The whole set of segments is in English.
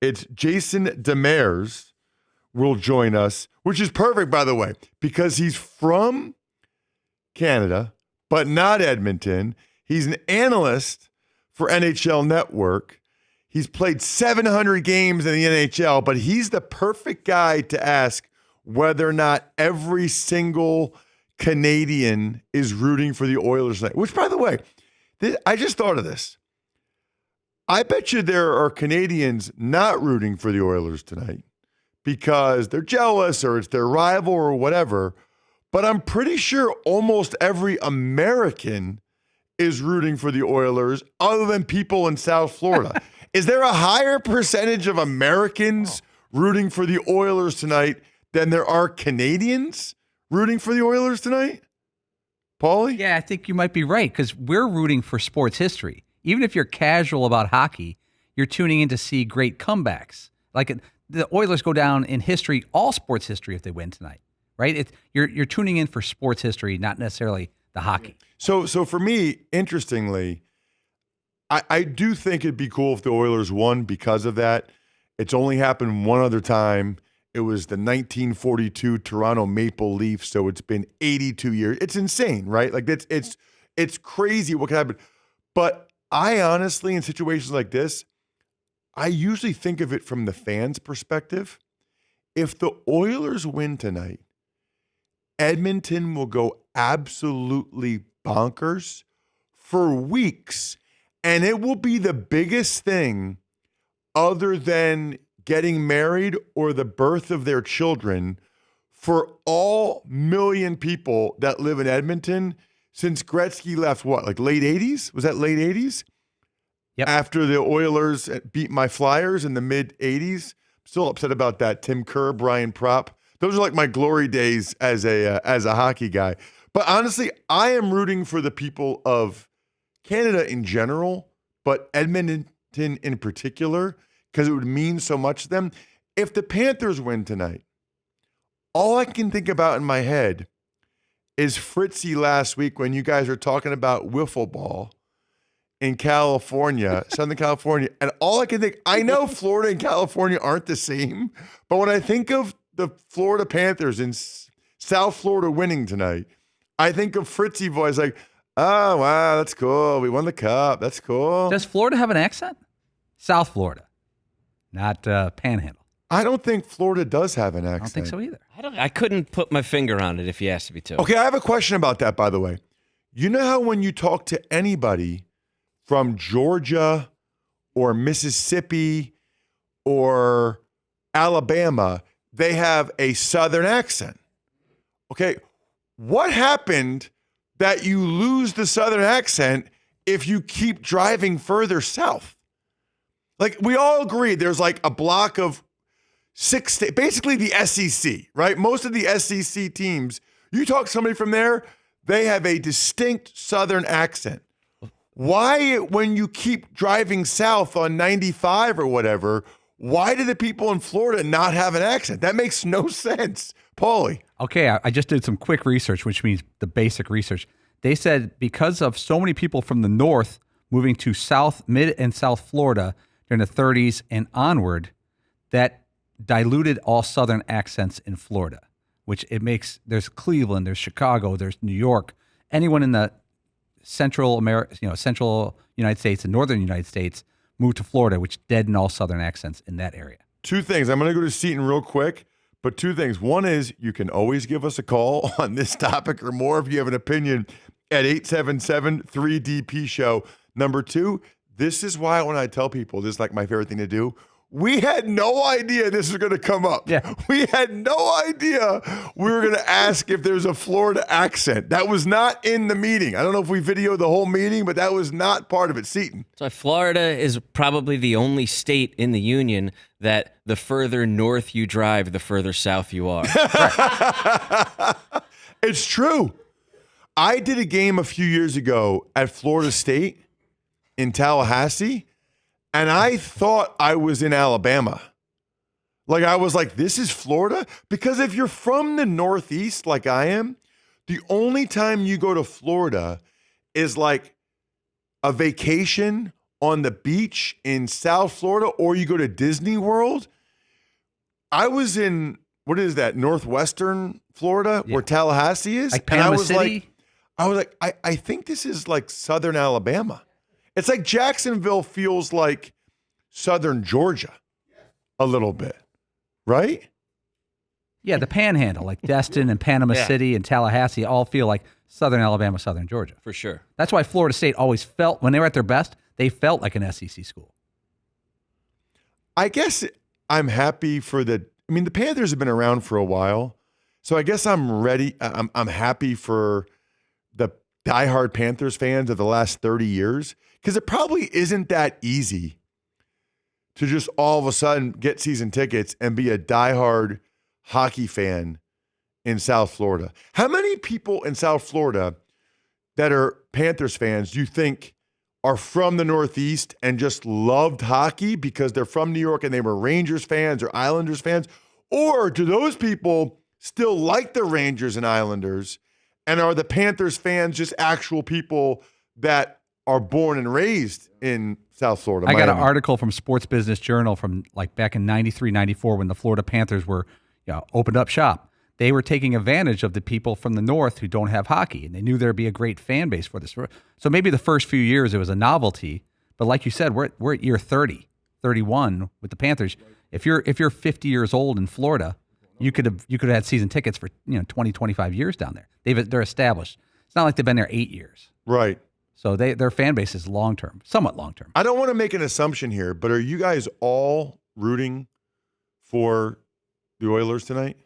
It's Jason Demers will join us, which is perfect, by the way, because he's from Canada, but not Edmonton. He's an analyst for NHL Network. He's played 700 games in the NHL, but he's the perfect guy to ask whether or not every single Canadian is rooting for the Oilers tonight. Which, by the way, I just thought of this. I bet you there are Canadians not rooting for the Oilers tonight because they're jealous or it's their rival or whatever. But I'm pretty sure almost every American is rooting for the Oilers other than people in South Florida. Is there a higher percentage of Americans rooting for the Oilers tonight than there are Canadians rooting for the Oilers tonight? Paulie? Yeah, I think you might be right because we're rooting for sports history. Even if you're casual about hockey, you're tuning in to see great comebacks. Like the Oilers go down in history, all sports history, if they win tonight, right? You're tuning in for sports history, not necessarily the hockey. So for me, interestingly, I do think it'd be cool if the Oilers won because of that. It's only happened one other time. It was the 1942 Toronto Maple Leafs, so it's been 82 years. It's insane, right? Like it's crazy what can happen. But I honestly, in situations like this, I usually think of it from the fans' perspective. If the Oilers win tonight, Edmonton will go absolutely bonkers for weeks, and it will be the biggest thing other than getting married or the birth of their children for all million people that live in Edmonton since Gretzky left, what, like late 80s? Was that late 80s? Yep. After the Oilers beat my Flyers in the mid 80s. Still upset about that. Tim Kerr, Brian Propp. Those are like my glory days as a hockey guy. But honestly, I am rooting for the people of Canada in general, but Edmonton in particular, because it would mean so much to them. If the Panthers win tonight, all I can think about in my head is Fritzy last week when you guys are talking about wiffle ball in California, Southern California. And all I can think, I know Florida and California aren't the same, but when I think of the Florida Panthers in South Florida winning tonight, I think of Fritzy voice like, oh, wow, that's cool. We won the cup. That's cool. Does Florida have an accent? South Florida, not Panhandle. I don't think Florida does have an accent. I don't think so either. I couldn't put my finger on it if you asked me to. Okay, I have a question about that, by the way. You know how when you talk to anybody from Georgia or Mississippi or Alabama, they have a Southern accent. Okay, what happened that you lose the Southern accent if you keep driving further south? Like, we all agree there's like a block of 6 states, basically the SEC, right? Most of the SEC teams, you talk to somebody from there, they have a distinct Southern accent. Why, when you keep driving south on 95 or whatever, why do the people in Florida not have an accent? That makes no sense. Paulie. Okay, I just did some quick research, which means the basic research. They said because of so many people from the north moving to mid and South Florida during the 30s and onward, that diluted all Southern accents in Florida, which it makes, there's Cleveland, there's Chicago, there's New York, anyone in the Central United States and Northern United States moved to Florida, which deadened all Southern accents in that area. Two things. I'm going to go to Seton real quick, but two things. One is you can always give us a call on this topic or more if you have an opinion at 877-3DP-SHOW. Number two, this is why when I tell people this is like my favorite thing to do, we had no idea this was going to come up. Yeah. We had no idea we were going to ask if there's a Florida accent. That was not in the meeting. I don't know if we videoed the whole meeting, but that was not part of it. Seton. So Florida is probably the only state in the union that the further north you drive, the further south you are. It's true. I did a game a few years ago at Florida State in Tallahassee, and I thought I was in Alabama. Like, I was like, this is Florida? Because if you're from the Northeast like I am, the only time you go to Florida is like a vacation on the beach in South Florida or you go to Disney World. I was in, what is that, northwestern Florida, where Tallahassee is? Like Panama City? I think this is like southern Alabama. It's like Jacksonville feels like southern Georgia a little bit, right? Yeah, the Panhandle, like Destin and Panama City and Tallahassee, all feel like southern Alabama, southern Georgia. For sure. That's why Florida State always felt, when they were at their best, they felt like an SEC school. I guess I'm happy for the Panthers have been around for a while, so I guess I'm ready. I'm happy for the diehard Panthers fans of the last 30 years, because it probably isn't that easy to just all of a sudden get season tickets and be a diehard hockey fan in South Florida. How many people in South Florida that are Panthers fans do you think are from the Northeast and just loved hockey because they're from New York and they were Rangers fans or Islanders fans? Or do those people still like the Rangers and Islanders, and are the Panthers fans just actual people that are born and raised in South Florida? I got an Miami? article from Sports Business Journal from like back in 93, 94 when the Florida Panthers were opened up shop. They were taking advantage of the people from the North who don't have hockey, and they knew there'd be a great fan base for this. So maybe the first few years it was a novelty, but like you said, we're at year 30, 31 with the Panthers. If you're 50 years old in Florida, you could have had season tickets for 20, 25 years down there. They're established. It's not like they've been there 8 years. Right. So their fan base is long term, somewhat long term. I don't want to make an assumption here, but are you guys all rooting for the Oilers tonight?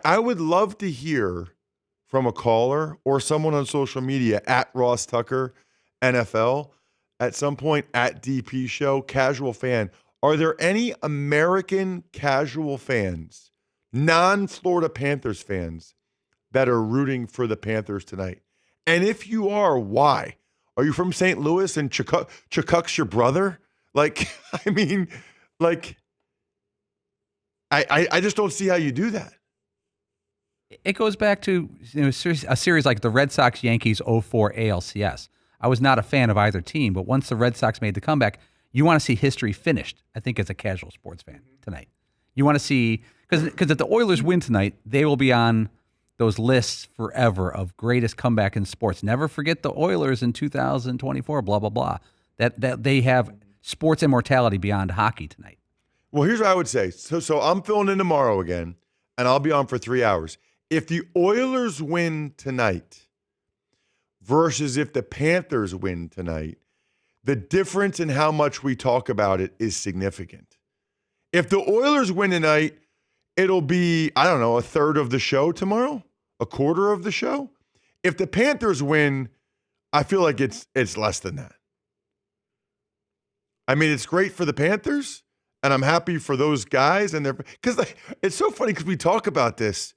I would love to hear from a caller or someone on social media at Ross Tucker NFL at some point, at DP Show, casual fan. Are there any American casual fans, non-Florida Panthers fans, that are rooting for the Panthers tonight? And if you are, why? Are you from St. Louis and Chukuk's your brother? I just don't see how you do that. It goes back to a series like the Red Sox-Yankees 04 ALCS. I was not a fan of either team, but once the Red Sox made the comeback, you want to see history finished, I think, as a casual sports fan tonight. You want to see, because if the Oilers win tonight, they will be on those lists forever of greatest comeback in sports. Never forget the Oilers in 2024, blah, blah, blah. That they have sports immortality beyond hockey tonight. Well, here's what I would say. So I'm filling in tomorrow again, and I'll be on for 3 hours. If the Oilers win tonight versus if the Panthers win tonight, the difference in how much we talk about it is significant. If the Oilers win tonight, it'll be, I don't know, a third of the show tomorrow, a quarter of the show. If the Panthers win, I feel like it's less than that. I mean, it's great for the Panthers, and I'm happy for those guys. And because it's so funny because we talk about this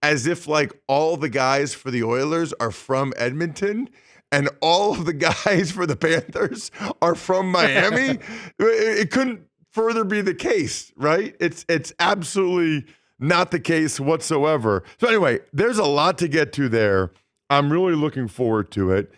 as if like all the guys for the Oilers are from Edmonton and all of the guys for the Panthers are from Miami. It couldn't further be the case, right? It's absolutely not the case whatsoever. So anyway, there's a lot to get to there. I'm really looking forward to it.